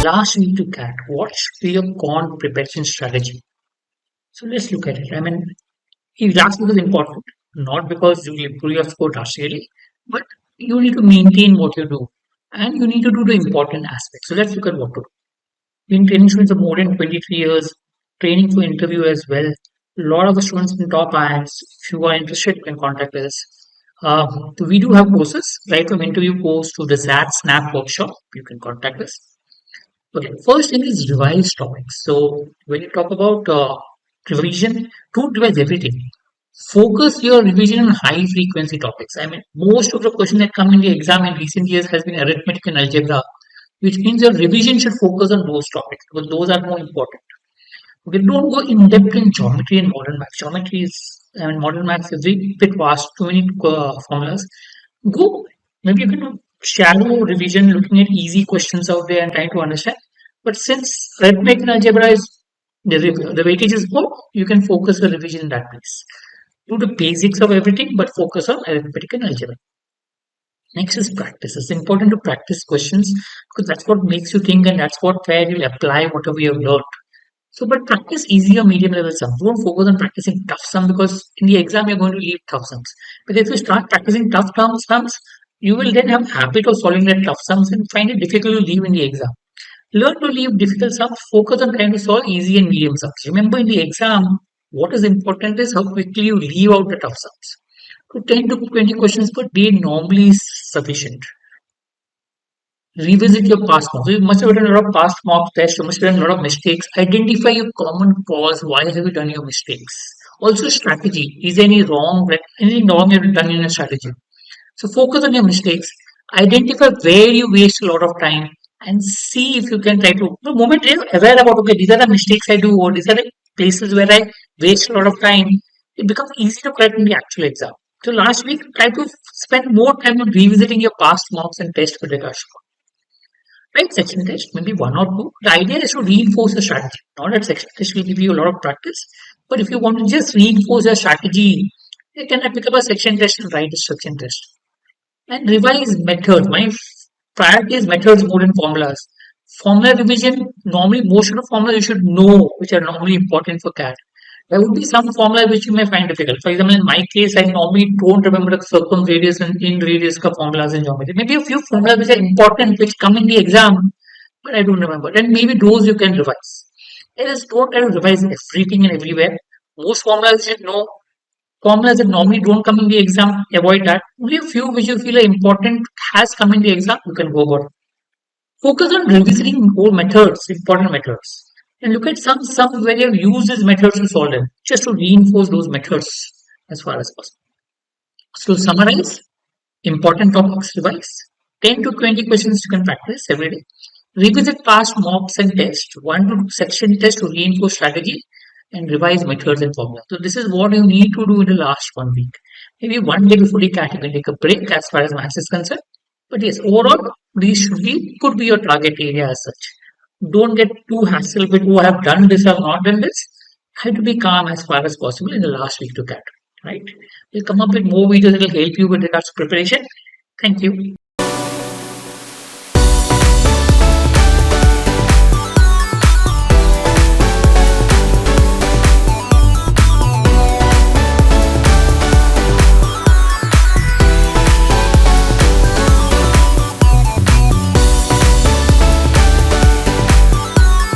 Last week to CAT, what should be your quant preparation strategy? So let's look at it. Last week is important, not because you will improve your score drastically, but you need to maintain what you do and you need to do the important aspects. So let's look at what to do. Been training students for more than 23 years, training for interview as well. A lot of the students in top IIMs, if you are interested, you can contact us. So we do have courses, right from interview course to the SAT Snap workshop. You can contact us. Okay, first thing is revise topics. So when you talk about revision, don't revise everything. Focus your revision on high frequency topics. Most of the questions that come in the exam in recent years has been arithmetic and algebra, which means your revision should focus on those topics because those are more important. Okay, don't go in depth in geometry and modern math. Geometry is, modern math is a bit vast, too many formulas. Go, maybe you can do shallow revision, looking at easy questions out there and trying to understand. But since arithmetic and algebra is the weightage is low, you can focus the revision in that place. Do the basics of everything, but focus on arithmetic and algebra. Next is practice. It's important to practice questions because that's what makes you think and that's where you'll apply whatever you have learned. So, but practice easy or medium level sums. Don't focus on practicing tough sums because in the exam you're going to leave tough sums. But if you start practicing tough sums, you will then have a habit of solving that tough sums and find it difficult to leave in the exam. Learn to leave difficult sums. Focus on trying to solve easy and medium sums. Remember in the exam, what is important is how quickly you leave out the tough sums. So 10 to 20 questions per day normally is sufficient. Revisit your past marks. You must have done a lot of past mock tests. You must have done a lot of mistakes. Identify your common cause. Why have you done your mistakes? Also, strategy. Is there anything wrong you have done in a strategy? So focus on your mistakes. Identify where you waste a lot of time and see if you can try to. The moment you're aware about, okay, these are the mistakes I do, or these are the places where I waste a lot of time, it becomes easy to correct in the actual exam. So last week, try to spend more time on revisiting your past marks and test for the Crashcourse. Right, section test, maybe one or two. The idea is to reinforce the strategy. Not that section test will give you a lot of practice, but if you want to just reinforce your strategy, you can pick up a section test and write a section test. And revise methods. My priority is methods more than formulas. Formula revision, normally most of the formulas you should know, which are normally important for CAT. There would be some formula which you may find difficult. For example, in my case, I normally don't remember the circumradius and in radius formulas in geometry. Maybe a few formulas which are important, which come in the exam, but I don't remember. Then maybe those you can revise. Don't try to revise everything and everywhere. Most formulas you should know. Formulas that normally don't come in the exam, avoid that. Only a few which you feel are important has come in the exam, you can go about. Focus on revisiting more methods, important methods. And look at some where you have used these methods to solve them, just to reinforce those methods as far as possible. So summarize, important topics revise, 10 to 20 questions you can practice every day. Revisit past mocks and tests, 1 to 2 section tests to reinforce strategy and revise methods and formulas. So this is what you need to do in the last 1 week. Maybe one day before the CAT you can take a break as far as maths is concerned. But yes, overall, these could be your target area as such. Don't get too hassled with, oh, I have done this, I have not done this. Try to be calm as far as possible in the last week to CAT, right? We'll come up with more videos that will help you with regards to preparation. Thank you.